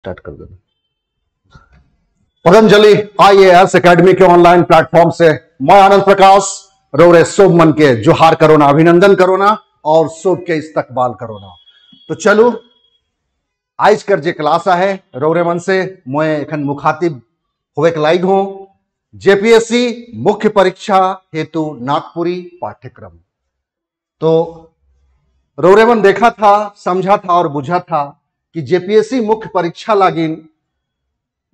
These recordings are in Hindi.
स्टार्ट कर देना। पतंजलि IAS एकेडमी के ऑनलाइन प्लेटफॉर्म से मैं आनंद प्रकाश रोरे शुभ मन के जोहार करो ना, अभिनंदन करो ना और शुभ के इस्तकबाल करो ना। तो चलो आज कर जे क्लास है रोरे मन से मैं एखन मुखातिब हुए लाइग हूं JPSC मुख्य परीक्षा हेतु नागपुरी पाठ्यक्रम। तो रोरेमन देखा था, समझा था और बुझा था कि JPSC मुख्य परीक्षा लागिन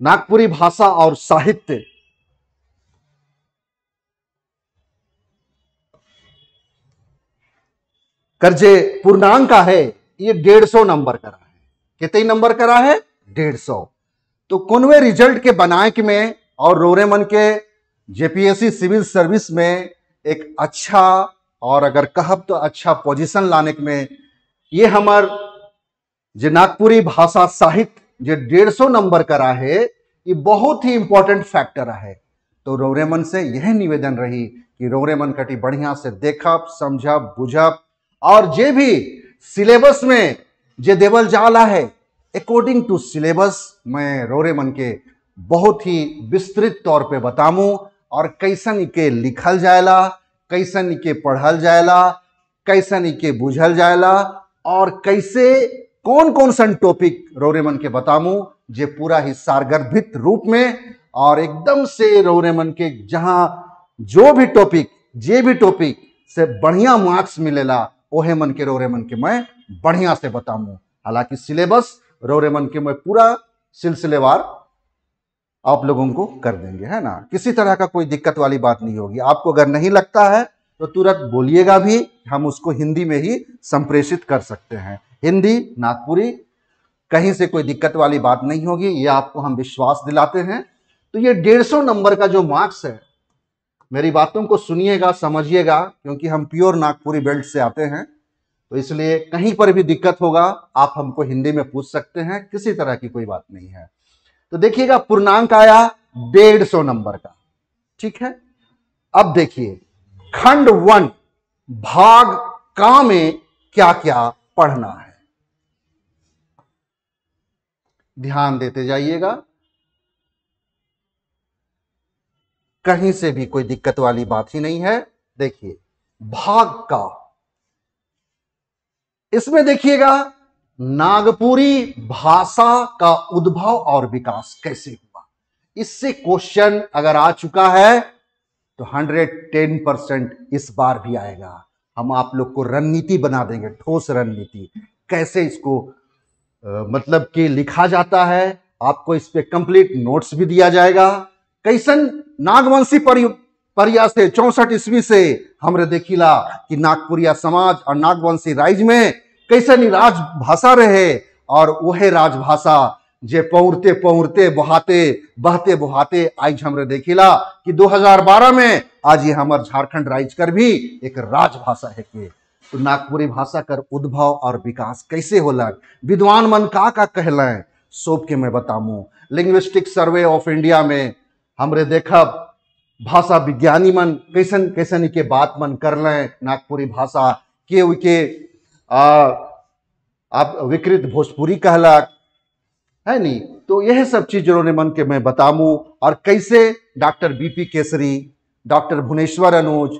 नागपुरी भाषा और साहित्य कर्जे पूर्णांक का है, ये 150 नंबर करा है। कितने नंबर करा है? 150। तो कौनवे रिजल्ट के बनाए में और रोरेमन के JPSC सिविल सर्विस में एक अच्छा और अगर कहब तो अच्छा पोजीशन लाने में ये हमार जो नागपुरी भाषा साहित्य जो 150 नंबर करा है, ये बहुत ही इंपॉर्टेंट फैक्टर है। तो रोरेमन से यह निवेदन रही कि रोरेमन कटी बढ़िया से देखब, समझब, बुझब और जे भी सिलेबस में जे देवल जाला है अकॉर्डिंग टू सिलेबस मैं रोरेमन के बहुत ही विस्तृत तौर पे बताऊं और कैसन के लिखल जायला, कैसन के पढ़ल जायला, कैसन के बुझल जायला और कैसे कौन कौन सा टॉपिक रोरेमन के बताऊं जे पूरा ही सारगर्भित रूप में और एकदम से रोरेमन के जहां जो भी टॉपिक जे भी टॉपिक से बढ़िया मार्क्स मिलेला ओहे मन के रोरेमन के मैं बढ़िया से बताऊं। हालांकि सिलेबस रोरेमन के मैं पूरा सिलसिलेवार आप लोगों को कर देंगे, है ना। किसी तरह का कोई दिक्कत वाली बात नहीं होगी। आपको अगर नहीं लगता है तो तुरंत बोलिएगा भी, हम उसको हिंदी में ही संप्रेषित कर सकते हैं। हिंदी नागपुरी कहीं से कोई दिक्कत वाली बात नहीं होगी, ये आपको हम विश्वास दिलाते हैं। तो ये 150 नंबर का जो मार्क्स है, मेरी बातों को सुनिएगा, समझिएगा, क्योंकि हम प्योर नागपुरी बेल्ट से आते हैं। तो इसलिए कहीं पर भी दिक्कत होगा आप हमको हिंदी में पूछ सकते हैं, किसी तरह की कोई बात नहीं है। तो देखिएगा पूर्णांक आया 150 नंबर का, ठीक है। अब देखिए खंड 1 भाग का में क्या क्या पढ़ना है, ध्यान देते जाइएगा, कहीं से भी कोई दिक्कत वाली बात ही नहीं है। देखिए भाग का, इसमें देखिएगा नागपुरी भाषा का उद्भव और विकास कैसे हुआ। इससे क्वेश्चन अगर आ चुका है तो 110% इस बार भी आएगा। हम आप लोग को रणनीति बना देंगे, ठोस रणनीति, कैसे इसको मतलब कि लिखा जाता है। आपको इस पे कंप्लीट नोट्स भी दिया जाएगा। कैसन नागवंशी परिया से 64 ईस्वी से हमरे देखिला कि नागपुरिया समाज और नागवंशी राज में कैसन राजभाषा रहे और वह राजभाषा जे पौरते पौरते बहते बहाते आज हमरे देखिला कि 2012 में आज ये हमार झारखंड राज्य कर भी एक राजभाषा है के। तो नागपुरी भाषा कर उद्भव और विकास कैसे होला, विद्वान मन का कहलें सोप के मैं बताऊं। लिंग्विस्टिक सर्वे ऑफ इंडिया में हमरे देखब भाषा विज्ञानी मन कैसन कैसन के बात मन कर लें नागपुरी भाषा के आप विकृत भोजपुरी कहलक, है नी। तो यह सब चीज उन्होंने मन के मैं बताऊं और कैसे doctor BP Kesari, doctor Bhuvneshwar Anuj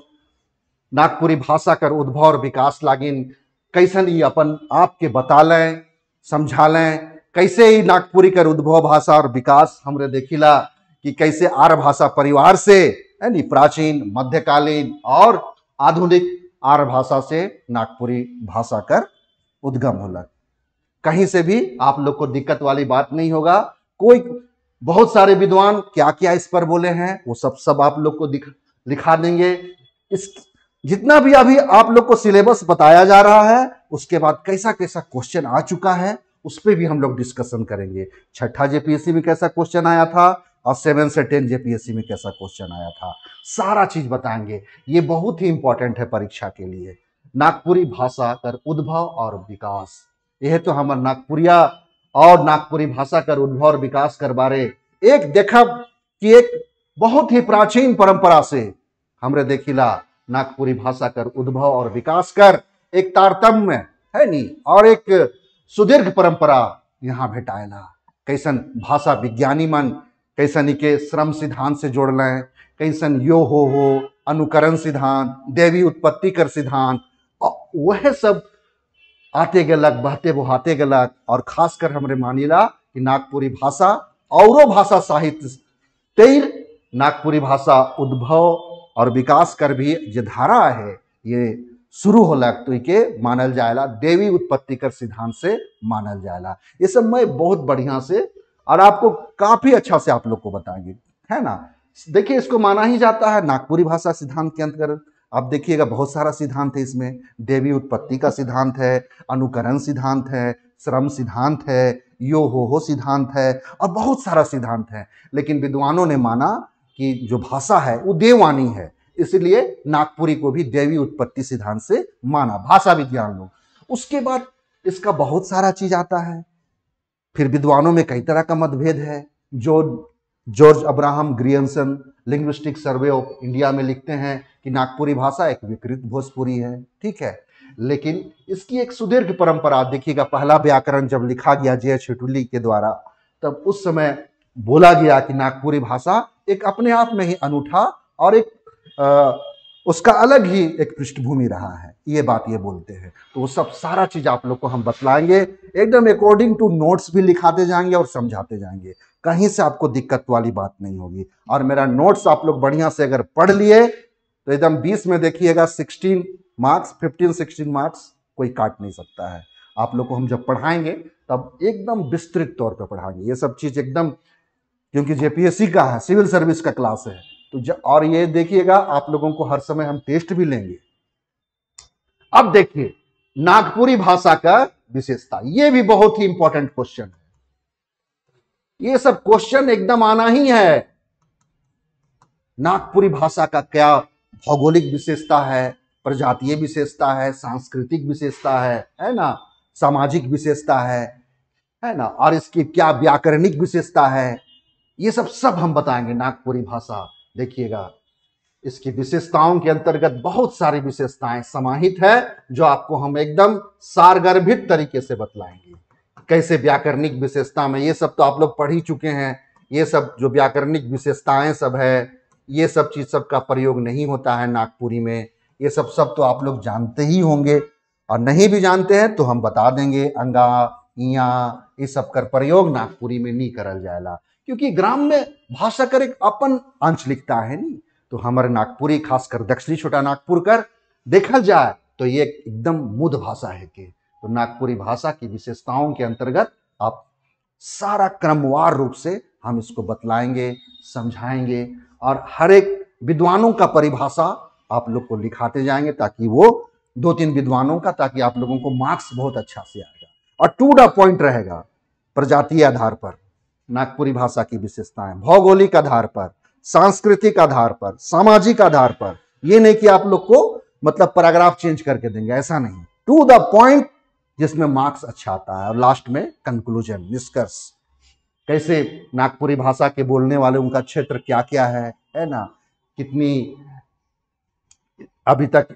Nagpuri भाषा कर उद्भव और विकास लागिन कैसन ही अपन आपके बता लें, समझा लें, कैसे ही नागपुरी कर उद्भव भाषा और विकास हमरे देखिला कि कैसे आर्य भाषा परिवार से, है नी, प्राचीन मध्यकालीन और आधुनिक आर्य भाषा से नागपुरी भाषा कर उद्गम होला। कहीं से भी आप लोग को दिक्कत वाली बात नहीं होगा। कोई बहुत सारे विद्वान क्या क्या इस पर बोले हैं वो सब आप लोग को लिखा देंगे। इस जितना भी अभी आप लोग को सिलेबस बताया जा रहा है उसके बाद कैसा कैसा क्वेश्चन आ चुका है उस पर भी हम लोग डिस्कशन करेंगे। छठा JPSC में कैसा क्वेश्चन आया था और 7 से 10 JPSC में कैसा क्वेश्चन आया था, सारा चीज बताएंगे। ये बहुत ही इंपॉर्टेंट है परीक्षा के लिए। नागपुरी भाषा कर उद्भव और विकास, यह तो हमारे नागपुरिया और नागपुरी भाषा कर उद्भव और विकास कर बारे एक देखब कि एक बहुत ही प्राचीन परंपरा से हमरे देखिला नागपुरी भाषा कर उद्भव और विकास कर एक तारतम्य, है नी, और एक सुदीर्घ परंपरा यहाँ भेटाएला। कैसन भाषा विज्ञानी मन कैसन के श्रम सिद्धांत से जोड़ लें, कैसन यो हो अनुकरण सिद्धांत, देवी उत्पत्ति कर सिद्धांत, वह सब आते गलक बहते बुहाते गलक। और खासकर हमरे मानिला कि नागपुरी भाषा और भाषा साहित्य तेर नागपुरी भाषा उद्भव और विकास कर भी जो धारा है ये शुरू होलक तो के मानल जाएला देवी उत्पत्ति कर सिद्धांत से मानल जाएला। ये सब मैं बहुत बढ़िया से और आपको काफी अच्छा से आप लोग को बताएंगे, है ना। देखिए इसको माना ही जाता है नागपुरी भाषा सिद्धांत के अंतर्गत। आप देखिएगा बहुत सारा सिद्धांत है इसमें, देवी उत्पत्ति का सिद्धांत है, अनुकरण सिद्धांत है, श्रम सिद्धांत है, यो हो सिद्धांत है और बहुत सारा सिद्धांत है। लेकिन विद्वानों ने माना कि जो भाषा है वो देववाणी है, इसलिए नागपुरी को भी देवी उत्पत्ति सिद्धांत से माना भाषा विज्ञान लोग। उसके बाद इसका बहुत सारा चीज आता है। फिर विद्वानों में कई तरह का मतभेद है। जो George Abraham Grierson linguistic survey of India में लिखते हैं कि नागपुरी भाषा एक विकृत भोजपुरी है, ठीक है। लेकिन इसकी एक सुदीर्घ परंपरा देखिएगा, पहला व्याकरण जब लिखा गया जे छिटुली के द्वारा, तब उस समय बोला गया कि नागपुरी भाषा एक अपने आप में ही अनूठा और एक उसका अलग ही एक पृष्ठभूमि रहा है, ये बात ये बोलते हैं। तो वो सब सारा चीज आप लोग को हम बतलाएंगे, एकदम अकॉर्डिंग टू नोट्स भी लिखाते जाएंगे और समझाते जाएंगे, कहीं से आपको दिक्कत वाली बात नहीं होगी। और मेरा नोट्स आप लोग बढ़िया से अगर पढ़ लिए तो एकदम 20 में देखिएगा 16 मार्क्स, 15-16 मार्क्स कोई काट नहीं सकता है। आप लोग को हम जब पढ़ाएंगे तब एकदम विस्तृत तौर पर पढ़ाएंगे ये सब चीज एकदम, क्योंकि जेपीएससी का है, सिविल सर्विस का क्लास है। तो और ये देखिएगा आप लोगों को हर समय हम टेस्ट भी लेंगे। अब देखिए नागपुरी भाषा का विशेषता, ये भी बहुत ही इंपॉर्टेंट क्वेश्चन है। ये सब क्वेश्चन एकदम आना ही है। नागपुरी भाषा का क्या भौगोलिक विशेषता है, प्रजातीय विशेषता है, सांस्कृतिक विशेषता है ना, सामाजिक विशेषता है ना, और इसकी क्या व्याकरणिक विशेषता है, ये सब हम बताएंगे। नागपुरी भाषा देखिएगा इसकी विशेषताओं के अंतर्गत बहुत सारी विशेषताएं समाहित है जो आपको हम एकदम सारगर्भित तरीके से बतलाएंगे। कैसे व्याकरणिक विशेषता में, ये सब तो आप लोग पढ़ ही चुके हैं, ये सब जो व्याकरणिक विशेषताएं सब है, ये सब चीज सब का प्रयोग नहीं होता है नागपुरी में। ये सब तो आप लोग जानते ही होंगे, और नहीं भी जानते हैं तो हम बता देंगे। अंगा इया ये सब कर प्रयोग नागपुरी में नहीं करल जाएला, क्योंकि ग्राम्य भाषा कर एक अपन आंचलिकता है नहीं। तो हमारे नागपुरी खासकर दक्षिणी छोटा नागपुर कर देखा जाए तो ये एकदम मुद भाषा है कि तो नागपुरी भाषा की विशेषताओं के अंतर्गत आप सारा क्रमवार रूप से हम इसको बतलाएंगे, समझाएंगे, और हर एक विद्वानों का परिभाषा आप लोग को लिखाते जाएंगे, ताकि वो 2-3 विद्वानों का, ताकि आप लोगों को मार्क्स बहुत अच्छा से आएगा और टू द पॉइंट रहेगा। प्रजातीय आधार पर नागपुरी भाषा की विशेषताएं, भौगोलिक आधार पर, सांस्कृतिक आधार पर, सामाजिक आधार पर, ये नहीं कि आप लोग को मतलब पैराग्राफ चेंज करके देंगे, ऐसा नहीं, टू द पॉइंट जिसमें मार्क्स अच्छा आता है। और लास्ट में कंक्लूजन, निष्कर्ष, कैसे नागपुरी भाषा के बोलने वाले उनका क्षेत्र क्या क्या है ना, कितनी अभी तक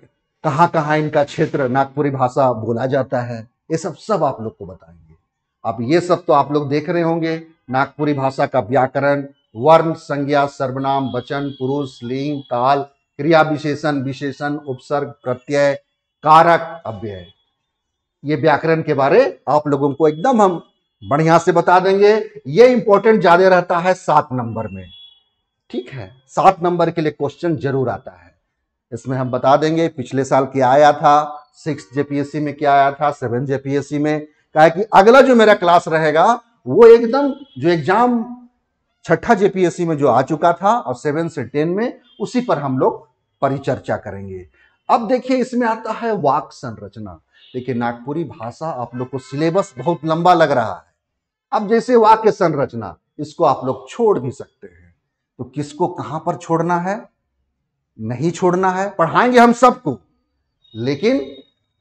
कहाँ कहाँ इनका क्षेत्र नागपुरी भाषा बोला जाता है, ये सब आप लोग को बताएंगे। अब ये सब तो आप लोग देख रहे होंगे, नागपुरी भाषा का व्याकरण, वर्ण, संज्ञा, सर्वनाम, वचन, पुरुष, लिंग, काल, क्रिया विशेषण, विशेषण, उपसर्ग, प्रत्यय, कारक, अव्यय, ये व्याकरण के बारे आप लोगों को एकदम हम बढ़िया से बता देंगे। ये इंपॉर्टेंट ज्यादा रहता है 7 नंबर में, ठीक है, 7 नंबर के लिए क्वेश्चन जरूर आता है। इसमें हम बता देंगे पिछले साल क्या आया था, 6 जेपीएससी में क्या आया था, 7 जेपीएससी में, कहा कि अगला जो मेरा क्लास रहेगा वो एकदम जो एग्जाम 6ठा जेपीएससी में जो आ चुका था और 7 से 10 में, उसी पर हम लोग परिचर्चा करेंगे। अब देखिए इसमें आता है वाक संरचना। देखिए नागपुरी भाषा आप लोग को सिलेबस बहुत लंबा लग रहा है। अब जैसे वाक्य संरचना, इसको आप लोग छोड़ भी सकते हैं, तो किसको कहां पर छोड़ना है, नहीं छोड़ना है, पढ़ाएंगे हम सबको, लेकिन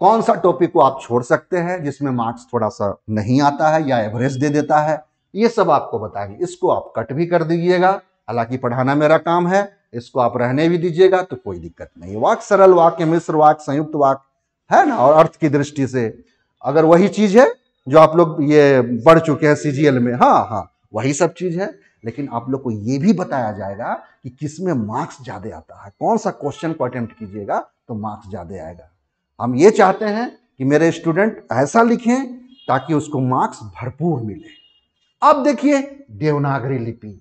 कौन सा टॉपिक को आप छोड़ सकते हैं जिसमें मार्क्स थोड़ा सा नहीं आता है या एवरेज दे देता है, ये सब आपको बताएंगे। इसको आप कट भी कर दीजिएगा, हालांकि पढ़ाना मेरा काम है, इसको आप रहने भी दीजिएगा तो कोई दिक्कत नहीं। वाक्य, सरल वाक्य, मिश्र वाक्य, संयुक्त वाक्य है ना, और अर्थ की दृष्टि से अगर वही चीज है जो आप लोग ये पढ़ चुके हैं सीजीएल में, हाँ, वही सब चीज है। लेकिन आप लोग को ये भी बताया जाएगा कि किस में मार्क्स ज्यादा आता है, कौन सा क्वेश्चन को अटेम्प्ट कीजिएगा तो मार्क्स ज्यादा आएगा। हम ये चाहते हैं कि मेरे स्टूडेंट ऐसा लिखें ताकि उसको मार्क्स भरपूर मिले। अब देखिए देवनागरी लिपि,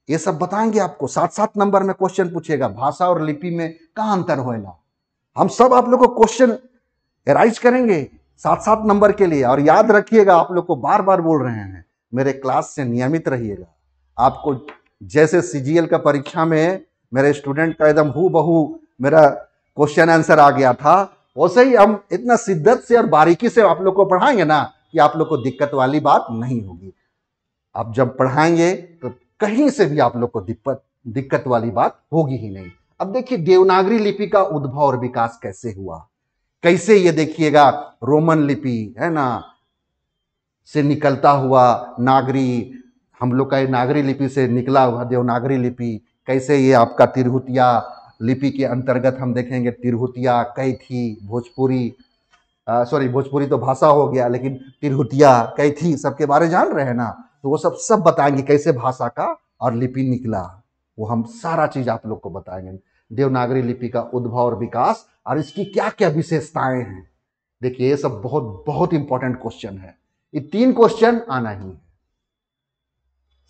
ये सब बताएंगे आपको। 7-7 नंबर में क्वेश्चन पूछेगा, भाषा और लिपि में कहाँ अंतर होएगा, हम सब आप लोग को क्वेश्चन राइज करेंगे 7-7 नंबर के लिए। और याद रखिएगा, आप लोग को बार बार बोल रहे हैं, मेरे क्लास से नियमित रहिएगा। आपको जैसे सीजीएल का परीक्षा में मेरे स्टूडेंट का एकदम हूबहू मेरा क्वेश्चन आंसर आ गया था, वैसे ही हम इतना शिद्दत से और बारीकी से आप लोग को पढ़ाएंगे ना कि आप लोग को दिक्कत वाली बात नहीं होगी। आप जब पढ़ाएंगे तो कहीं से भी आप लोग को दिक्कत वाली बात होगी ही नहीं। अब देखिए देवनागरी लिपि का उद्भव और विकास कैसे हुआ, कैसे ये देखिएगा रोमन लिपि है ना से निकलता हुआ नागरी, हम लोग का नागरी लिपि से निकला हुआ देवनागरी लिपि, कैसे ये आपका तिरहुतिया लिपि के अंतर्गत हम देखेंगे तिरहुतिया, कैथी, भोजपुरी, सॉरी भोजपुरी तो भाषा हो गया, लेकिन तिरहुतिया, कैथी सबके बारे जान रहे हैं ना, तो वो सब बताएंगे कैसे भाषा का और लिपि निकला, वो हम सारा चीज आप लोग को बताएंगे। देवनागरी लिपि का उद्भव और विकास और इसकी क्या क्या विशेषताएं हैं। देखिए ये सब बहुत बहुत इंपॉर्टेंट क्वेश्चन है, ये 3 क्वेश्चन आना ही है,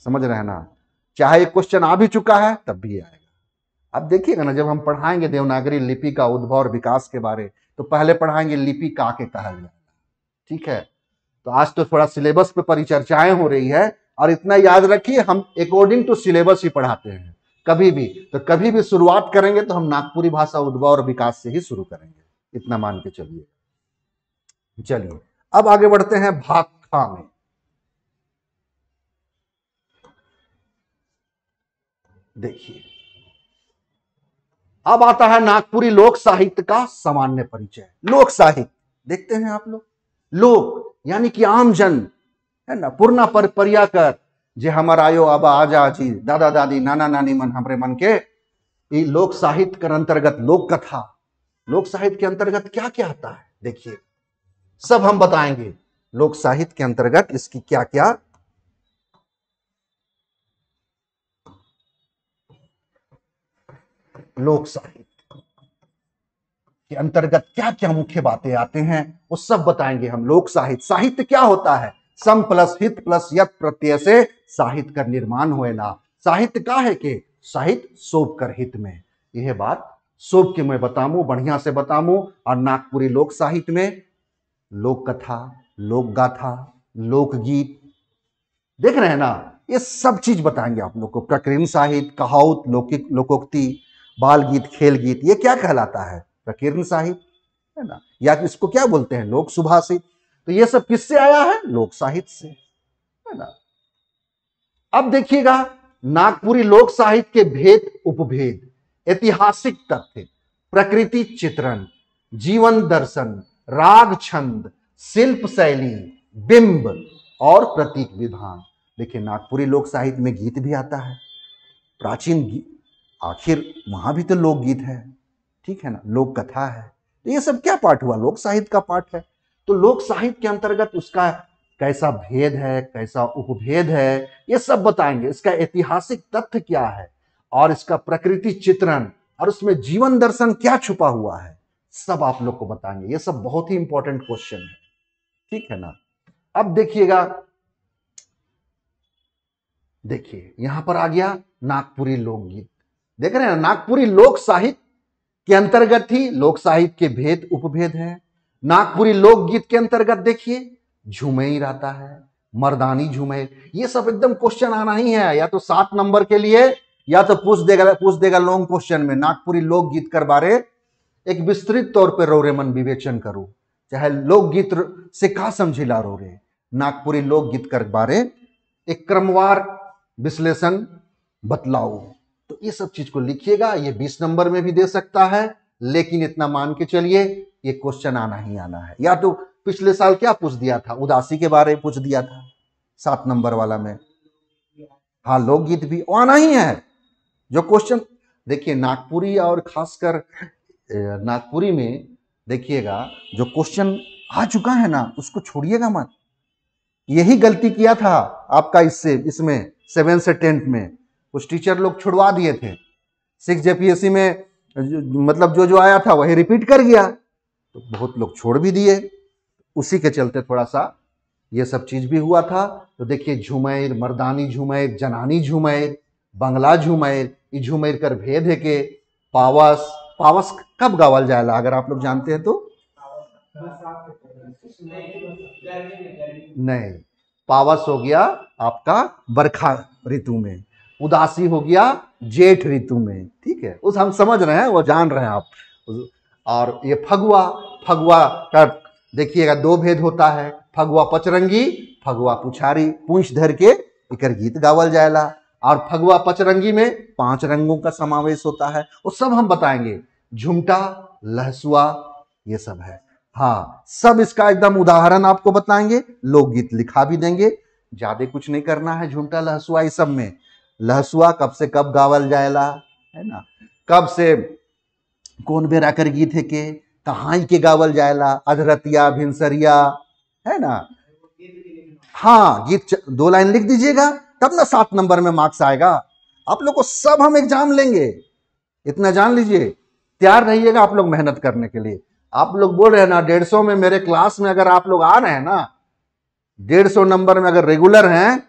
समझ रहे हैं ना। चाहे एक क्वेश्चन आ भी चुका है तब भी आएगा। अब देखिएगा ना, जब हम पढ़ाएंगे देवनागरी लिपि का उद्भव और विकास के बारे, तो पहले पढ़ाएंगे लिपि काके कहा गया, ठीक है। तो आज तो थोड़ा सिलेबस पे परिचर्चाएं हो रही है, और इतना याद रखिए हम अकॉर्डिंग टू सिलेबस ही पढ़ाते हैं। कभी भी शुरुआत करेंगे तो हम नागपुरी भाषा उद्भव और विकास से ही शुरू करेंगे, इतना मान के चलिए। चलिए अब आगे बढ़ते हैं भाग खा में। देखिए अब आता है नागपुरी लोक साहित्य का सामान्य परिचय। लोक साहित्य देखते हैं आप लोग, लोक यानी कि आम जन है ना, पूर्णा पर परियाकर जे हमार आयो आबा आजा आजी दादा दादी नाना नानी मन हमरे मन के, ये लोक साहित्य के अंतर्गत लोक कथा, लोक साहित्य के अंतर्गत क्या क्या आता है देखिए, सब हम बताएंगे। लोक साहित्य के अंतर्गत इसकी क्या क्या, लोक साहित्य के अंतर्गत क्या क्या मुख्य बातें आते हैं वो सब बताएंगे हम। लोक साहित्य, साहित्य क्या होता है, सम प्लस हित प्लस यत प्रत्यय से साहित्य का निर्माण हुए ना। साहित्य का है कि साहित्य शोभ कर हित में, यह बात शोभ के मैं बताऊं, बढ़िया से बताऊं। और नागपुरी लोक साहित्य में लोक कथा, लोक गाथा, लोकगीत, देख रहे हैं ना, ये सब चीज बताएंगे आप लोग को। प्रकीर्णन साहित्य, कहावत, लौकिक, लोकोक्ति, बाल गीत, खेल गीत, ये क्या कहलाता है, प्रकीर्णन साहित्य है ना, या इसको क्या बोलते हैं, लोक सुभाषित। तो ये सब किससे आया है, लोक साहित्य से, है ना। अब देखिएगा नागपुरी लोक साहित्य के भेद उपभेद, ऐतिहासिक तथ्य, प्रकृति चित्रण, जीवन दर्शन, राग छंद, शिल्प शैली, बिंब और प्रतीक विधान। देखिए नागपुरी लोक साहित्य में गीत भी आता है, प्राचीन गीत, आखिर वहां भी तो लोकगीत है, ठीक है ना, लोक कथा है। तो ये सब क्या पार्ट हुआ, लोक साहित्य का पार्ट है। तो लोक साहित्य के अंतर्गत उसका कैसा भेद है, कैसा उपभेद है, ये सब बताएंगे। इसका ऐतिहासिक तथ्य क्या है और इसका प्रकृति चित्रण और उसमें जीवन दर्शन क्या छुपा हुआ है, सब आप लोग को बताएंगे। ये सब बहुत ही इंपॉर्टेंट क्वेश्चन है, ठीक है ना। अब देखिएगा, देखिए यहां पर आ गया नागपुरी लोकगीत, देख रहे हैं ना, नागपुरी लोक साहित्य के अंतर्गत ही लोक साहित्य के भेद उपभेद है। नागपुरी लोकगीत के अंतर्गत देखिए झुमेर आता है, मर्दानी झुमेर, ये सब एकदम क्वेश्चन आना ही है, या तो 7 नंबर के लिए या तो पूछ देगा लॉन्ग क्वेश्चन में। नागपुरी लोकगीत कर बारे एक विस्तृत तौर पर रोरे मन विवेचन करो, चाहे लोकगीत से का समझिला रोरे, नागपुरी लोकगीत कर बारे एक क्रमवार विश्लेषण बतलाओ। तो ये सब चीज को लिखिएगा, ये 20 नंबर में भी दे सकता है, लेकिन इतना मान के चलिए ये क्वेश्चन आना ही आना है। या तो पिछले साल क्या पूछ दिया था, उदासी के बारे में पूछ दिया था 7 नंबर वाला में, हाँ लोकगीत भी आना ही है जो क्वेश्चन। देखिए नागपुरी और खासकर नागपुरी में देखिएगा जो क्वेश्चन आ चुका है ना, उसको छोड़िएगा मत, यही गलती किया था आपका इसमें 7 से 10 में कुछ टीचर लोग छुड़वा दिए थे। 6 जेपीएससी में मतलब जो आया था वही रिपीट कर गया, तो बहुत लोग छोड़ भी दिए। उसी के चलते थोड़ा सा ये सब चीज भी हुआ था। तो देखिए झुमैर, मर्दानी झुमैर, जनानी झुमैर, बंगला झुमैर, ई झुमैर कर भेद है के पावस। पावस कब गावल जाएला अगर आप लोग जानते हैं तो? नहीं, पावस हो गया आपका बरखा ऋतु में, उदासी हो गया जेठ ऋतु में। ठीक है, उस हम समझ रहे हैं, वो जान रहे हैं आप। और ये फगुआ, फगुआ का देखिएगा 2 भेद होता है, फगुआ पचरंगी, फगुआ पुछारी। पूंछ धर के इकर गीत गावल जाएला। और फगुआ पचरंगी में 5 रंगों का समावेश होता है, वो सब हम बताएंगे। झुमटा, लहसुआ, ये सब है। हाँ, सब इसका एकदम उदाहरण आपको बताएंगे, लोकगीत लिखा भी देंगे। ज्यादा कुछ नहीं करना है झुमटा लहसुआ इस सब में। लहसुआ कब से कब गावल जाएला, है ना, कब से कौन बेरा कर गीत है के कहाँ के गावल जाएला, अधरतिया, भिनसरिया, है ना। हाँ, गीत 2 लाइन लिख दीजिएगा, तब ना 7 नंबर में मार्क्स आएगा। आप लोग को सब हम एग्जाम लेंगे, इतना जान लीजिए। तैयार रहिएगा आप लोग मेहनत करने के लिए। आप लोग बोल रहे हैं ना 150 में मेरे क्लास में अगर आप लोग आ रहे हैं ना, 150 नंबर में अगर रेगुलर हैं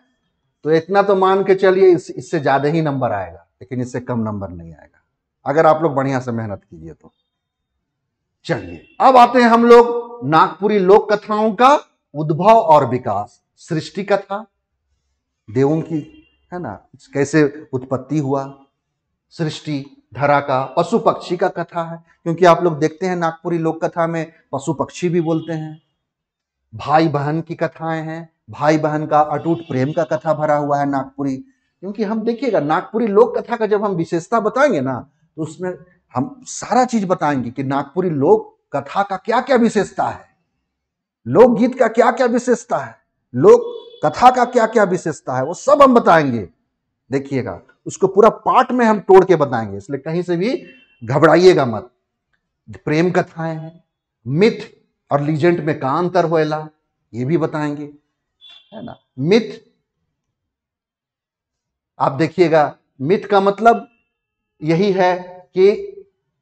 तो इतना तो मान के चलिए इससे ज्यादा ही नंबर आएगा, लेकिन इससे कम नंबर नहीं आएगा अगर आप लोग बढ़िया से मेहनत कीजिए तो। चलिए अब आते हैं हम लोग नागपुरी लोक कथाओं का उद्भव और विकास। सृष्टि कथा, देवों की, है ना, कैसे उत्पत्ति हुआ, सृष्टि, धरा का, पशु पक्षी का कथा है, क्योंकि आप लोग देखते हैं नागपुरी लोक कथा में पशु पक्षी भी बोलते हैं। भाई बहन की कथाएं हैं, भाई बहन का अटूट प्रेम का कथा भरा हुआ है नागपुरी। क्योंकि हम देखिएगा नागपुरी लोक कथा का जब हम विशेषता बताएंगे ना, तो उसमें हम सारा चीज बताएंगे कि नागपुरी लोक कथा का क्या क्या विशेषता है, लोकगीत का क्या क्या विशेषता है, लोक कथा का क्या क्या विशेषता है, वो सब हम बताएंगे। देखिएगा उसको पूरा पार्ट में हम तोड़ के बताएंगे, इसलिए कहीं से भी घबराइएगा मत। प्रेम कथाएं हैं, मिथ और लीजेंड में का अंतर होएला ये भी बताएंगे, है ना। मिथ आप देखिएगा, मिथ का मतलब यही है कि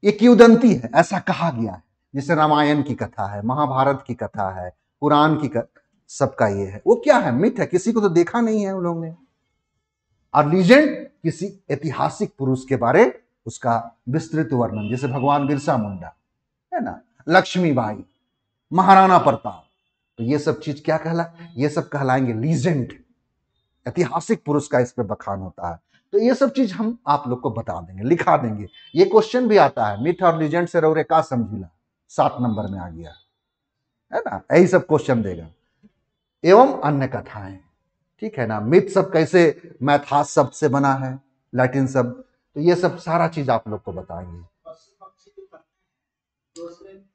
ये किंवदंती है, ऐसा कहा गया है। जैसे रामायण की कथा है, महाभारत की कथा है, पुराण की कथा, सबका ये है। वो क्या है, मिथ है, किसी को तो देखा नहीं है उन लोगों ने। और लीजेंड किसी ऐतिहासिक पुरुष के बारे उसका विस्तृत वर्णन, जैसे भगवान बिरसा मुंडा, है ना, लक्ष्मीबाई, महाराणा प्रताप। तो ये सब चीज क्या ये सब कहलाएंगे लीजेंड, ऐतिहासिक पुरुष का इस पे बखान होता है। तो ये सब चीज हम आप लोग को बता देंगे, लिखा देंगे। ये क्वेश्चन भी आता है, मिथ और लीजेंड से रौरे का समझिला, 7 नंबर में आ गया, है ना, यही सब क्वेश्चन देगा। एवं अन्य कथाएं, ठीक है ना। मिथ सब कैसे मैथास शब्द से बना है, लैटिन शब्द, तो ये सब सारा चीज आप लोग को बताएंगे।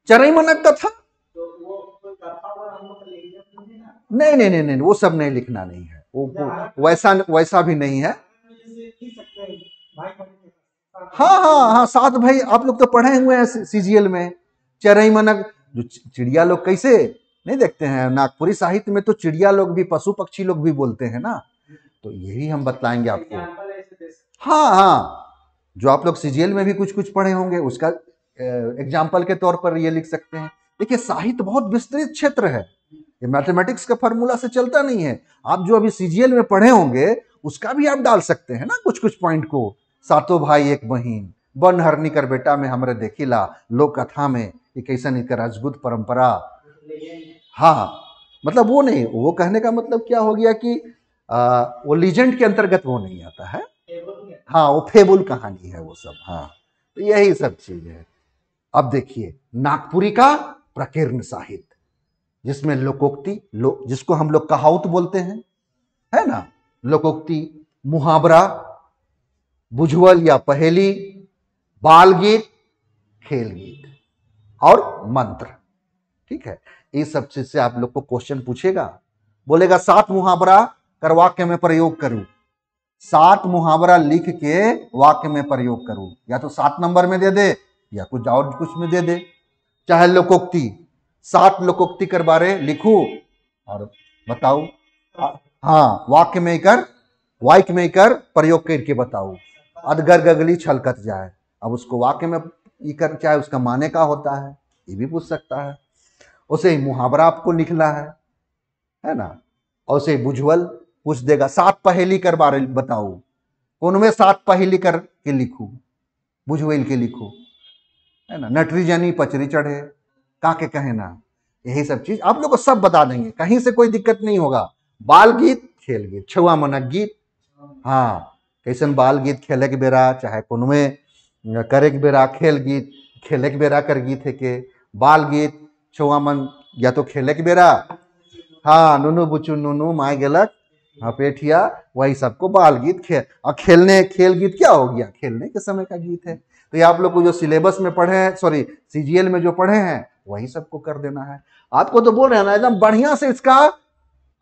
चरैमनक कथा, नहीं नहीं नहीं नहीं, वो सब नहीं लिखना नहीं है, वो वैसा भी नहीं है। हाँ हाँ हाँ, 7 भाई आप लोग तो पढ़े हुए हैं सीजीएल में। चरैमनक, जो चिड़िया लोग कैसे नहीं देखते हैं, नागपुरी साहित्य में तो चिड़िया लोग भी, पशु पक्षी लोग भी बोलते हैं ना, तो यही हम बतलाएंगे आपको। हाँ हाँ, जो आप लोग सीजीएल में भी कुछ कुछ पढ़े होंगे उसका एग्जाम्पल के तौर पर ये लिख सकते हैं। देखिए साहित्य बहुत विस्तृत क्षेत्र है, ये मैथमेटिक्स का फॉर्मूला से चलता नहीं है। आप जो अभी सीजीएल में पढ़े होंगे उसका भी आप डाल सकते हैं ना कुछ कुछ पॉइंट को। 7 भाई 1 बहिन, बन हरनी कर बेटा में हमरे देखिला, लोक कथा में ये कैसा नहीं कर राजपूत परंपरा। हाँ, मतलब वो नहीं, वो कहने का मतलब क्या हो गया कि वो लीजेंड के अंतर्गत वो नहीं आता है। हाँ, वो फेबुल कहानी है वो सब। हाँ, तो यही सब चीज है। अब देखिए नागपुरी का प्रकीर्ण साहित्य, जिसमें लोकोक्ति, जिसको हम लोग कहावत बोलते हैं, है ना, लोकोक्ति, मुहावरा, बुझवल या पहेली, बाल गीत, खेल गीत और मंत्र। ठीक है, इस सब चीज से आप लोग को क्वेश्चन पूछेगा, बोलेगा 7 मुहावरा कर वाक्य में प्रयोग करूं, 7 मुहावरा लिख के वाक्य में प्रयोग करूं, या तो 7 नंबर में दे दे या कुछ और कुछ में दे दे। चाहे लोकोक्ति, 7 लोकोक्ति कर बारे लिखू और बताओ हाँ, वाक्य में कर प्रयोग करके बताओ। अधगर गगली छलकत जाए, अब उसको वाक्य में ये कर, चाहे उसका माने का होता है, ये भी पूछ सकता है। उसे मुहावरा आपको लिखना है ना। और उसे बुझवल पूछ देगा, 7 पहेली कर बारे बताओ, उनमें 7 पहेली कर के लिखू, बुझवेल के लिखू, है ना। नटरी जनी पचरी चढ़े, काके कहे ना, यही सब चीज आप लोग को सब बता देंगे, कहीं से कोई दिक्कत नहीं होगा। बाल गीत, खेल गीत, छुआ मनक गीत, हाँ, कैसन बाल गीत खेले के बेरा, चाहे कुनवे करे के बेरा खेल गीत, खेले के बेरा कर गीत है के बाल गीत, छुआ मन या तो खेले के बेरा, हाँ, नुनू बुचू नुनू माए गेलक, हाँ पेठिया, वही सबको बाल गीत खेल। और खेल गीत क्या हो गया, खेलने के समय का गीत है। तो ये आप लोग को जो सिलेबस में पढ़े हैं, सॉरी सीजीएल में जो पढ़े हैं, वही सबको कर देना है। आपको तो बोल रहे हैं ना, एकदम बढ़िया से इसका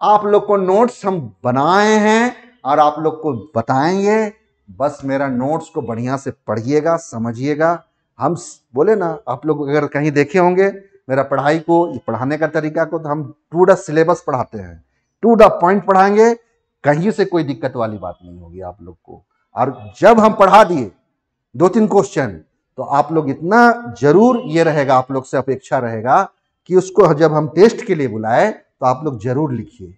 आप लोग को नोट्स हम बनाए हैं और आप लोग को बताएंगे। बस मेरा नोट्स को बढ़िया से पढ़िएगा, समझिएगा। हम बोले ना, आप लोग अगर कहीं देखे होंगे मेरा पढ़ाई को, पढ़ाने का तरीका को, तो हम टू द सिलेबस पढ़ाते हैं, टू द पॉइंट पढ़ाएंगे, कहीं से कोई दिक्कत वाली बात नहीं होगी आप लोग को। और जब हम पढ़ा दिए 2-3 क्वेश्चन, तो आप लोग इतना जरूर, ये रहेगा आप लोग से अपेक्षा रहेगा कि उसको जब हम टेस्ट के लिए बुलाए तो आप लोग जरूर लिखिए,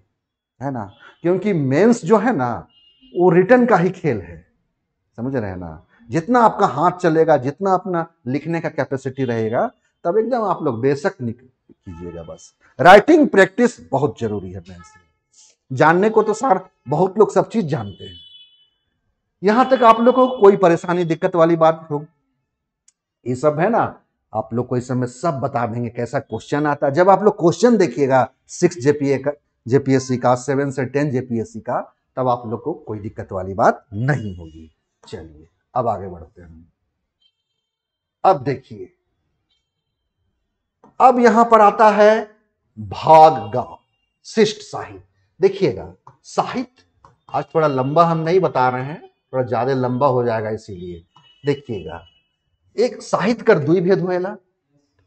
है ना। क्योंकि मेंस जो है ना, वो रिटर्न का ही खेल है, समझ रहे हैं ना। जितना आपका हाथ चलेगा, जितना अपना लिखने का कैपेसिटी रहेगा, तब एकदम आप लोग बेशक कीजिएगा। बस राइटिंग प्रैक्टिस बहुत जरूरी है मेंस में। जानने को तो सार बहुत लोग सब चीज जानते हैं, यहां तक आप लोग को कोई परेशानी दिक्कत वाली बात हो, ये सब है ना, आप लोग को इस समय सब बता देंगे कैसा क्वेश्चन आता है। जब आप लोग क्वेश्चन देखिएगा 6 जेपीएससी का, 7 से 10 जेपीएससी का, तब आप लोग को कोई दिक्कत वाली बात नहीं होगी। चलिए अब आगे बढ़ते हैं। अब देखिए, अब यहां पर आता है भाग ग, शिष्ट साहित्य। देखिएगा, साहित्य आज थोड़ा लंबा हम नहीं बता रहे हैं, थोड़ा ज्यादा लंबा हो जाएगा, इसीलिए देखिएगा। एक साहित्य कर दुई भेद हुएला,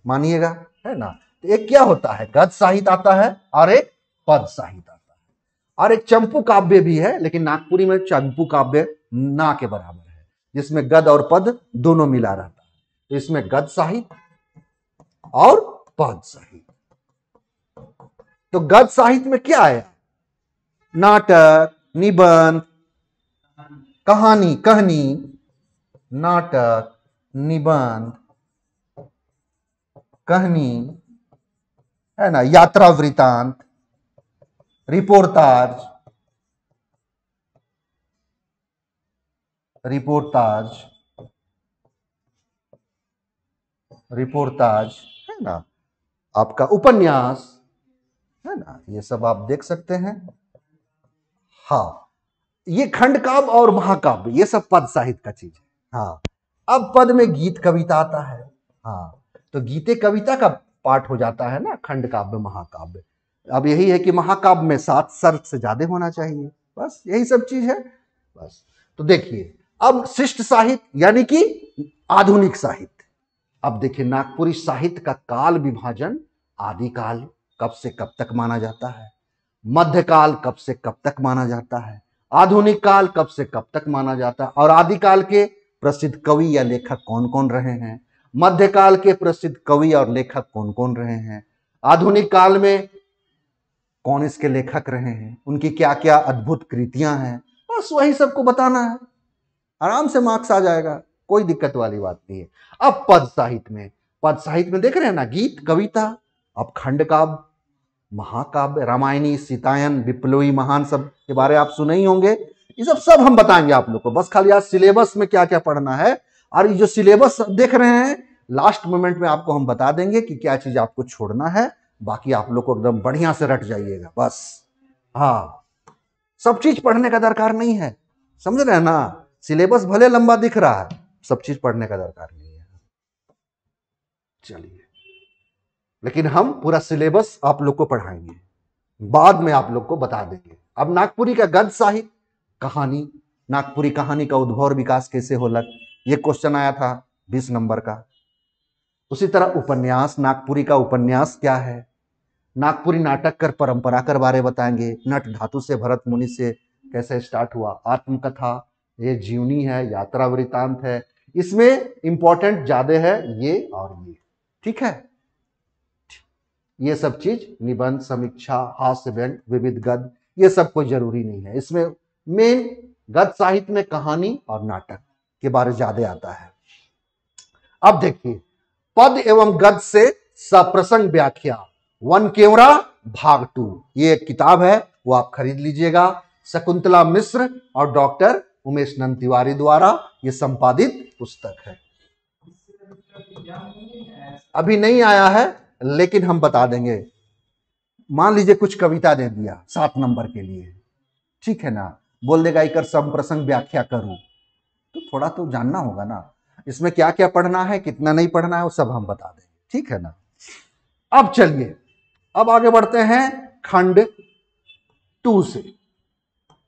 मानिएगा, है ना। तो एक क्या होता है, गद्य साहित्य आता है और एक पद साहित्य आता है, और एक चंपू काव्य भी है, लेकिन नागपुरी में चंपू काव्य ना के बराबर है, जिसमें गद्य और पद दोनों मिला रहता है। तो इसमें गद्य साहित्य और पद साहित्य। तो गद्य साहित्य में क्या है, नाटक, निबंध, कहानी, कहनी, नाटक, निबंध, कहनी, है ना, यात्रा वृतांत, रिपोर्टाज, है ना, आपका उपन्यास, है ना, ये सब आप देख सकते हैं। हाँ, ये खंड काव्य और महाकाव्य, ये सब पद साहित्य का चीज है। हाँ, अब पद में गीत कविता आता है। हाँ, तो गीते कविता का पार्ट हो जाता है ना, खंड काव्य, महाकाव्य। अब यही है कि महाकाव्य में 7 सर्ग से ज्यादा होना चाहिए, बस यही सब चीज है, बस। तो देखिए, अब शिष्ट साहित्य यानी कि आधुनिक साहित्य। अब देखिए, नागपुरी साहित्य का काल विभाजन, आदिकाल कब से कब तक माना जाता है, मध्यकाल कब से कब तक माना जाता है, आधुनिक काल कब से कब तक माना जाता है, और आदिकाल के प्रसिद्ध कवि या लेखक कौन कौन रहे हैं, मध्यकाल के प्रसिद्ध कवि और लेखक कौन कौन रहे हैं, आधुनिक काल में कौन इसके लेखक रहे हैं, उनकी क्या क्या अद्भुत कृतियां हैं, बस वही सबको बताना है, आराम से मार्क्स आ जाएगा, कोई दिक्कत वाली बात नहीं है। अब पद साहित्य में देख रहे हैं ना, गीत कविता, अब खंड काव्य, महाकाव्य, रामायणी, सीतायन, विप्लवी, महान, सब के बारे आप सुने ही होंगे। ये सब हम बताएंगे आप लोग को, बस खाली आज सिलेबस में क्या क्या पढ़ना है, और ये जो सिलेबस देख रहे हैं, लास्ट मोमेंट में आपको हम बता देंगे कि क्या चीज आपको छोड़ना है, बाकी आप लोग को एकदम बढ़िया से रट जाइएगा बस। हाँ, सब चीज पढ़ने का दरकार नहीं है, समझ रहे हैं ना। सिलेबस भले लंबा दिख रहा है, सब चीज पढ़ने का दरकार नहीं है। चलिए, लेकिन हम पूरा सिलेबस आप लोग को पढ़ाएंगे, बाद में आप लोग को बता देंगे। अब नागपुरी का गद्य साहित्य, कहानी, नागपुरी कहानी का उद्भव और विकास कैसे होलक, ये क्वेश्चन आया था 20 नंबर का। उसी तरह उपन्यास, नागपुरी का उपन्यास क्या है, नागपुरी नाटक कर परंपरा कर बारे बताएंगे, नट धातु से भरत मुनि से कैसे स्टार्ट हुआ, आत्मकथा, ये जीवनी है, यात्रा वृतांत है, इसमें इंपॉर्टेंट ज्यादा है ये और ये, ठीक है। ये सब चीज निबंध, समीक्षा, हास्य व्यंग, विविध गद्य, ये सब कोई जरूरी नहीं है। इसमें मेन गद्य साहित्य में कहानी और नाटक के बारे ज्यादा आता है। अब देखिए, पद एवं गद्य से सप्रसंग व्याख्या, वन केवड़ा भाग 2, ये एक किताब है, वो आप खरीद लीजिएगा। शकुंतला मिश्र और डॉक्टर उमेश नंद तिवारी द्वारा ये संपादित पुस्तक है। अभी नहीं आया है, लेकिन हम बता देंगे। मान लीजिए कुछ कविता दे दिया 7 नंबर के लिए, ठीक है ना, बोल देगा इकर संप्रसंग व्याख्या करूं, तो थोड़ा तो जानना होगा ना, इसमें क्या क्या पढ़ना है, कितना नहीं पढ़ना है, वो सब हम बता देंगे, ठीक है ना। अब चलिए, अब आगे बढ़ते हैं खंड 2 से।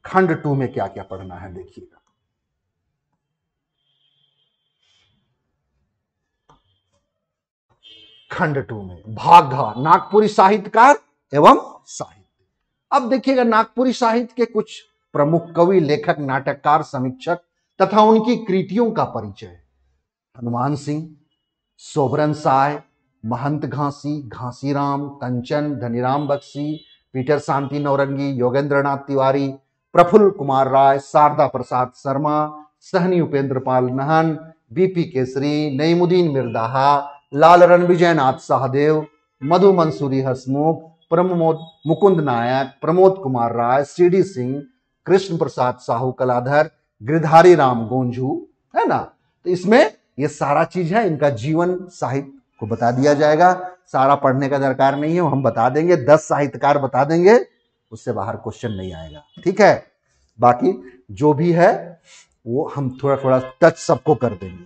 खंड 2 में क्या क्या पढ़ना है देखिएगा। खंड 2 में भाग घ, नागपुरी साहित्यकार एवं साहित्य। अब देखिएगा, नागपुरी साहित्य के कुछ प्रमुख कवि, लेखक, नाटककार, समीक्षक तथा उनकी कृतियों का परिचय। हनुमान सिंह, सोबरन साय, महंत घासी, घासीराम, कंचन, धनीराम बख्शी, पीटर शांति नौरंगी, योगेंद्रनाथ तिवारी, प्रफुल्ल कुमार राय, शारदा प्रसाद शर्मा, सहनी उपेंद्र पाल नहन, बीपी केसरी, नईमुद्दीन मिर्दाहा, लाल रणविजयनाथ सहदेव, मधु मंसूरी हसमुख, प्रमोद मुकुंद नायक, प्रमोद कुमार राय, सीडी सिंह, कृष्ण प्रसाद साहू कलाधर, गिरधारी राम गोंझू, है ना। तो इसमें ये सारा चीज है, इनका जीवन साहित्य को बता दिया जाएगा। सारा पढ़ने का दरकार नहीं है, हम बता देंगे, 10 साहित्यकार बता देंगे, उससे बाहर क्वेश्चन नहीं आएगा, ठीक है। बाकी जो भी है वो हम थोड़ा थोड़ा टच सबको कर देंगे।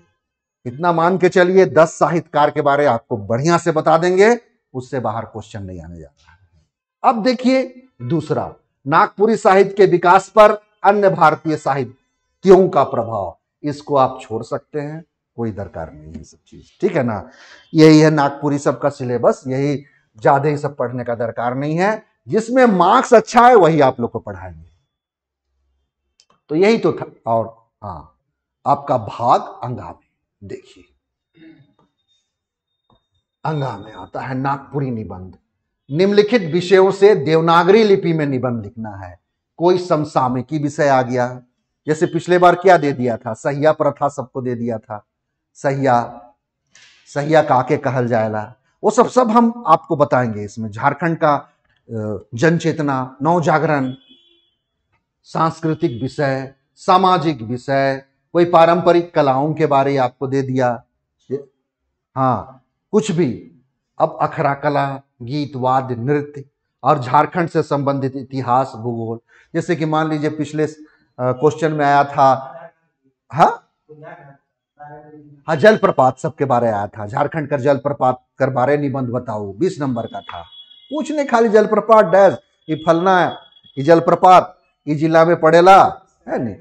इतना मान के चलिए, 10 साहित्यकार के बारे आपको बढ़िया से बता देंगे, उससे बाहर क्वेश्चन नहीं आने जा रहा है। अब देखिए दूसरा, नागपुरी साहित्य के विकास पर अन्य भारतीय साहित्यों का प्रभाव, इसको आप छोड़ सकते हैं, कोई दरकार नहीं है सब चीज, ठीक है ना। यही है नागपुरी सबका सिलेबस, यही ज्यादा ही सब पढ़ने का दरकार नहीं है, जिसमें मार्क्स अच्छा है वही आप लोग को पढ़ाएंगे, तो यही तो था। और हाँ, आपका भाग अंगा में देखिए, अंगा में आता है नागपुरी निबंध। निम्नलिखित विषयों से देवनागरी लिपि में निबंध लिखना है। कोई समसामयिकी विषय आ गया, जैसे पिछले बार क्या दे दिया था, सहिया प्रथा सबको दे दिया था, सहिया, सहिया काके कहल जाएला, वो सब हम आपको बताएंगे। इसमें झारखंड का जन चेतना, नव जागरण, सांस्कृतिक विषय, सामाजिक विषय, कोई पारंपरिक कलाओं के बारे आपको दे दिया, हाँ कुछ भी। अब अखरा कला, गीत, वाद्य, नृत्य और झारखंड से संबंधित इतिहास, भूगोल, जैसे कि मान लीजिए पिछले क्वेश्चन में आया था, हाँ जलप्रपात सबके बारे आया था, झारखंड का जलप्रपात कर बारे निबंध बताओ, 20 नंबर का था। कुछ नहीं, खाली जलप्रपात डैश, ये फलना है, ये जलप्रपात ये जिला में पड़ेला, है नहीं,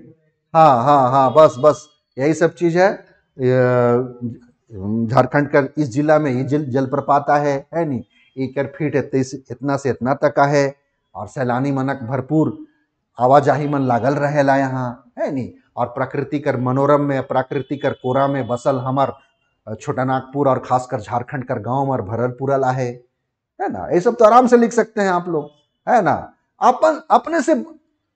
हाँ हाँ हाँ, बस बस यही सब चीज है। झारखंड का इस जिला में ये जलप्रपात है नहीं, 1 फीट इतना से इतना तक का है, और सैलानी मनक भरपूर आवाजाही मन लागल रहेला यहाँ, है नहीं। और प्रकृति कर मनोरम में, प्रकृति कर कोरा में बसल हमार छोटा नागपुर और खासकर झारखंड कर गांव में भरल पुरल है ना। ये सब तो आराम से लिख सकते हैं आप लोग, है ना। अपन अपने से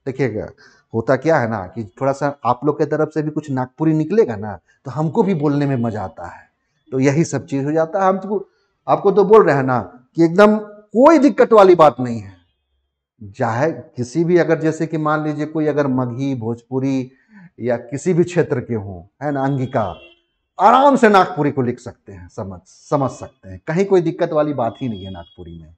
देखिएगा, होता क्या है ना कि थोड़ा सा आप लोग की तरफ से भी कुछ नागपुरी निकलेगा ना, तो हमको भी बोलने में मजा आता है, तो यही सब चीज हो जाता है। हम तो आपको तो बोल रहे हैं ना कि एकदम कोई दिक्कत वाली बात नहीं है। चाहे किसी भी, अगर जैसे कि मान लीजिए कोई अगर मगही, भोजपुरी या किसी भी क्षेत्र के हों, है ना, अंगिका, आराम से नागपुरी को लिख सकते हैं, समझ सकते हैं, कहीं कोई दिक्कत वाली बात ही नहीं है नागपुरी में।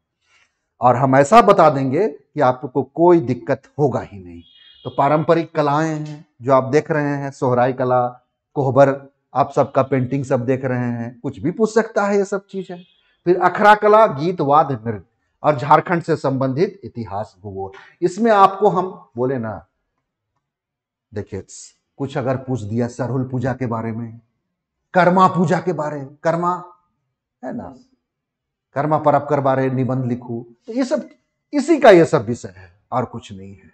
और हम ऐसा बता देंगे कि आपको कोई दिक्कत होगा ही नहीं। तो पारंपरिक कलाएं हैं जो आप देख रहे हैं, सोहराई कला, कोहबर, आप सबका पेंटिंग सब देख रहे हैं, कुछ भी पूछ सकता है, ये सब चीज है। फिर अखरा कला, गीत, वाद्य, नृत्य और झारखंड से संबंधित इतिहास, भूगोल। इसमें आपको हम बोले ना, देखिए कुछ अगर पूछ दिया सरहुल पूजा के बारे में, कर्मा पूजा के बारे में, कर्मा है ना, कर्मा परपकर बारे निबंध लिखूं, तो ये सब इसी का ये सब विषय है और कुछ नहीं है।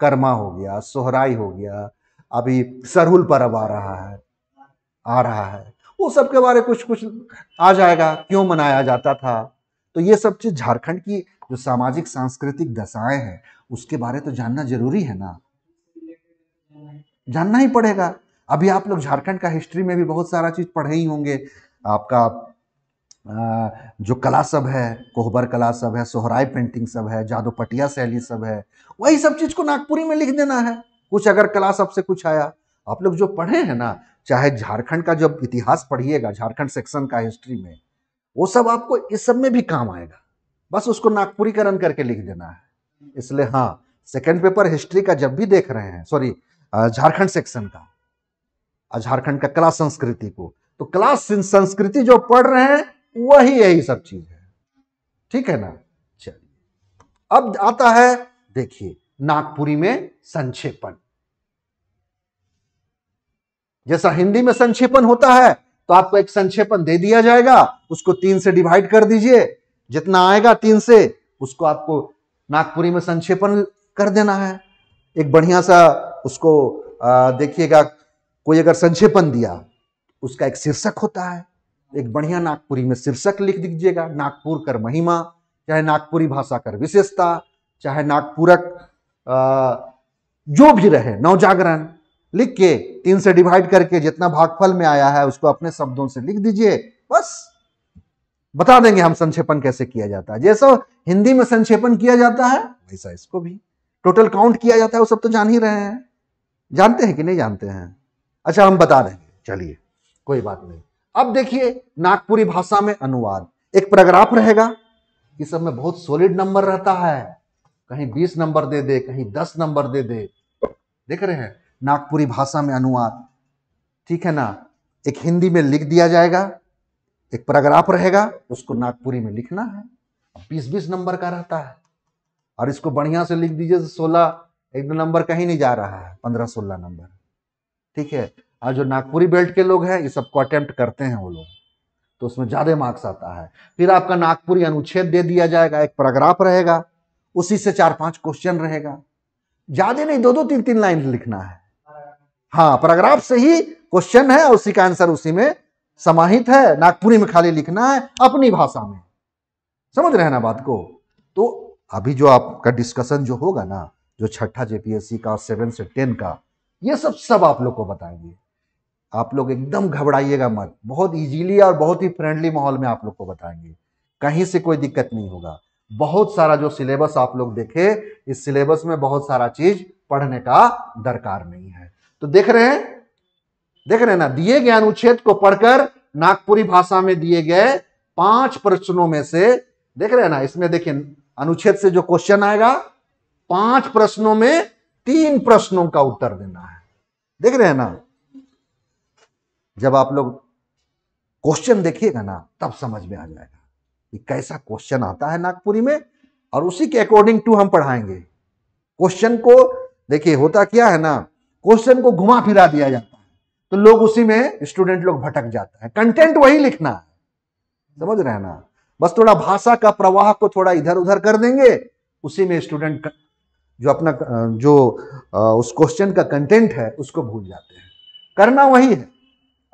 कर्मा हो गया, सोहराई हो गया, अभी सरहुल पर्व आ रहा है, वो सब के बारे कुछ कुछ आ जाएगा, क्यों मनाया जाता था। तो ये सब चीज झारखंड की जो सामाजिक सांस्कृतिक दशाएं हैं उसके बारे तो जानना जरूरी है ना, जानना ही पड़ेगा। अभी आप लोग झारखंड का हिस्ट्री में भी बहुत सारा चीज पढ़े ही होंगे। आपका जो कला सब है, कोहबर कला सब है, सोहराय पेंटिंग सब है, जादू पटिया शैली सब है, वही सब चीज को नागपुरी में लिख देना है। कुछ अगर कला सब से कुछ आया, आप लोग जो पढ़े हैं ना, चाहे झारखंड का जब इतिहास पढ़िएगा, झारखंड सेक्शन का हिस्ट्री में, वो सब आपको इस सब में भी काम आएगा। बस उसको नागपुरीकरण करके लिख देना है। इसलिए हाँ, सेकंड पेपर हिस्ट्री का जब भी देख रहे हैं, सॉरी झारखंड सेक्शन का, झारखंड का कला संस्कृति को, तो कला संस्कृति जो पढ़ रहे हैं वही यही सब चीज है, ठीक है ना। चलिए अब आता है, देखिए नागपुरी में संक्षेपण। जैसा हिंदी में संक्षेपण होता है तो आपको एक संक्षेपण दे दिया जाएगा, उसको 3 से डिवाइड कर दीजिए, जितना आएगा 3 से उसको आपको नागपुरी में संक्षेपण कर देना है। एक बढ़िया सा उसको देखिएगा, कोई अगर संक्षेपण दिया उसका एक शीर्षक होता है, एक बढ़िया नागपुरी में शीर्षक लिख दीजिएगा, नागपुर कर महिमा, चाहे नागपुरी भाषा कर विशेषता, चाहे नागपुरक जो भी रहे, नवजागरण लिख के 3 से डिवाइड करके जितना भागफल में आया है उसको अपने शब्दों से लिख दीजिए। बस बता देंगे हम संक्षेपण कैसे किया जाता है। जैसा हिंदी में संक्षेपण किया जाता है वैसा इसको भी टोटल काउंट किया जाता है, वो सब तो जान ही रहे हैं। जानते हैं कि नहीं जानते हैं? अच्छा, हम बता देंगे, चलिए कोई बात नहीं। अब देखिए नागपुरी भाषा में अनुवाद, एक पैराग्राफ रहेगा, इस सब में बहुत सॉलिड नंबर रहता है, कहीं 20 नंबर दे दे, कहीं 10 नंबर दे दे, देख रहे हैं। नागपुरी भाषा में अनुवाद, ठीक है ना। एक हिंदी में लिख दिया जाएगा, एक पैराग्राफ रहेगा, उसको नागपुरी में लिखना है, 20-20 नंबर का रहता है। और इसको बढ़िया से लिख दीजिए, 16 एक दो नंबर कहीं नहीं जा रहा है, 15-16 नंबर, ठीक है। और जो नागपुरी बेल्ट के लोग हैं ये सबको अटेम्प्ट करते हैं वो लोग, तो उसमें ज्यादा मार्क्स आता है। फिर आपका नागपुरी अनुच्छेद दे दिया जाएगा, एक पैराग्राफ रहेगा, उसी से 4-5 क्वेश्चन रहेगा, ज्यादा नहीं, 2-2 3-3 लाइन लिखना है। हाँ, पैराग्राफ से ही क्वेश्चन है, उसी का आंसर उसी में समाहित है, नागपुरी में खाली लिखना है अपनी भाषा में। समझ रहे हैं ना बात को। तो अभी जो आपका डिस्कशन जो होगा ना, जो छठा जेपीएससी का 7 से 10 का, ये सब आप लोग को बताएंगे। आप लोग एकदम घबराइएगा मत, बहुत इजीली और बहुत ही फ्रेंडली माहौल में आप लोग को बताएंगे, कहीं से कोई दिक्कत नहीं होगा। बहुत सारा जो सिलेबस आप लोग देखे, इस सिलेबस में बहुत सारा चीज पढ़ने का दरकार नहीं है। तो देख रहे हैं ना, दिए गए अनुच्छेद को पढ़कर नागपुरी भाषा में दिए गए 5 प्रश्नों में से, देख रहे हैं ना, इसमें देखिए अनुच्छेद से जो क्वेश्चन आएगा, 5 प्रश्नों में 3 प्रश्नों का उत्तर देना है। देख रहे हैं ना, जब आप लोग क्वेश्चन देखिएगा ना तब समझ में आ जाएगा कि कैसा क्वेश्चन आता है नागपुरी में, और उसी के अकॉर्डिंग टू हम पढ़ाएंगे। क्वेश्चन को देखिए, होता क्या है ना, क्वेश्चन को घुमा फिरा दिया जाता है तो लोग उसी में, स्टूडेंट लोग भटक जाता है। कंटेंट वही लिखना है, समझ रहे हैं ना, बस थोड़ा भाषा का प्रवाह को थोड़ा इधर उधर कर देंगे, उसी में स्टूडेंट जो अपना जो उस क्वेश्चन का कंटेंट है उसको भूल जाते हैं। करना वही है।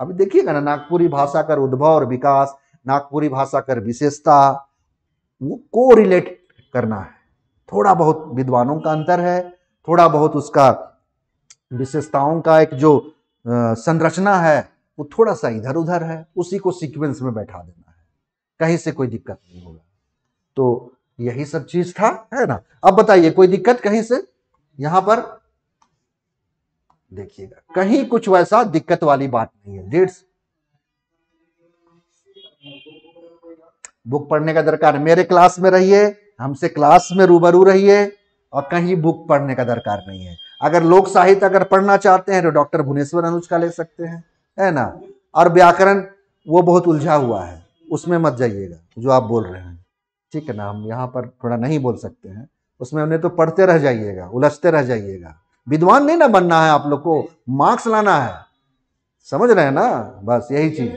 अभी देखिएगा ना, नागपुरी भाषा का उद्भव और विकास, नागपुरी भाषा का विशेषता, वो को रिलेट करना है। थोड़ा बहुत विद्वानों का अंतर है, थोड़ा बहुत उसका विशेषताओं का एक जो संरचना है वो थोड़ा सा इधर उधर है, उसी को सीक्वेंस में बैठा देना है, कहीं से कोई दिक्कत नहीं होगा। तो यही सब चीज था, है ना। अब बताइए कोई दिक्कत कहीं से? यहां पर देखिएगा, कहीं कुछ वैसा दिक्कत वाली बात नहीं है। डेट्स बुक पढ़ने का दरकार, मेरे क्लास में रहिए, हमसे क्लास में रूबरू रहिए, और कहीं बुक पढ़ने का दरकार नहीं है। अगर लोक साहित्य अगर पढ़ना चाहते हैं तो डॉक्टर भुवनेश्वर अनुज का ले सकते हैं, है ना। और व्याकरण वो बहुत उलझा हुआ है, उसमें मत जाइएगा जो आप बोल रहे हैं, ठीक है ना। हम यहाँ पर थोड़ा नहीं बोल सकते हैं, उसमें उन्हें तो पढ़ते रह जाइएगा, उलझते रह जाइएगा। विद्वान नहीं ना बनना है, आप लोग को मार्क्स लाना है, समझ रहे हैं ना, बस यही चीज।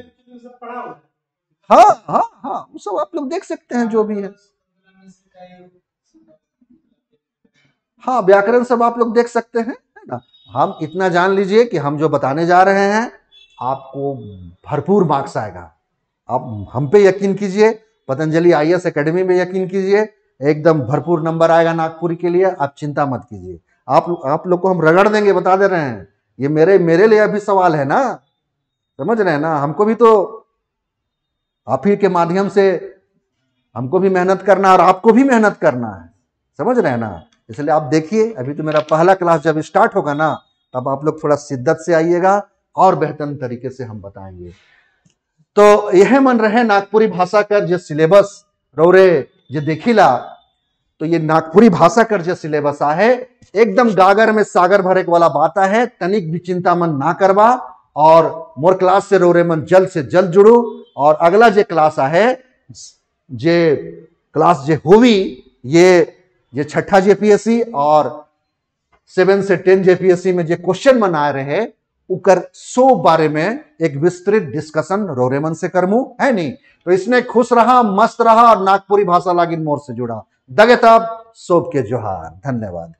हाँ हाँ हाँ, वो सब आप लोग देख सकते हैं जो भी है। हाँ, व्याकरण सब आप लोग देख सकते हैं, है ना। हम इतना जान लीजिए कि हम जो बताने जा रहे हैं आपको भरपूर मार्क्स आएगा। आप हम पे यकीन कीजिए, पतंजलि आईएएस एकेडमी में यकीन कीजिए, एकदम भरपूर नंबर आएगा नागपुरी के लिए, आप चिंता मत कीजिए। आप लोग को हम रगड़ देंगे, बता दे रहे हैं। ये मेरे लिए अभी सवाल है ना, समझ रहे हैं ना। हमको भी तो आप ही के माध्यम से हमको भी मेहनत करना है और आपको भी मेहनत करना है, समझ रहे हैं ना। इसलिए आप देखिए, अभी तो मेरा पहला क्लास जब स्टार्ट होगा ना, तब आप लोग थोड़ा शिद्दत से आइएगा और बेहतर तरीके से हम बताएंगे। तो यह मन रहे नागपुरी भाषा कर जो सिलेबस रौरे जो देखिला, तो ये नागपुरी भाषा कर जो सिलेबस आहे एकदम गागर में सागर भरे वाला बात है। तनिक भी चिंता मन ना करवा और मोर क्लास से रौरे मन जल्द से जल्द जुड़ो। और अगला जो क्लास आहे, जे क्लास जे होवी, ये छठा जेपीएससी और 7 से 10 जेपीएससी में जो क्वेश्चन मन आ रहे उकर 100 बारे में एक विस्तृत डिस्कशन रोरेमन से करमू, है नहीं। तो इसने खुश रहा, मस्त रहा और नागपुरी भाषा लागिन मोर से जुड़ा। दगे तब सोब के जोहार, धन्यवाद।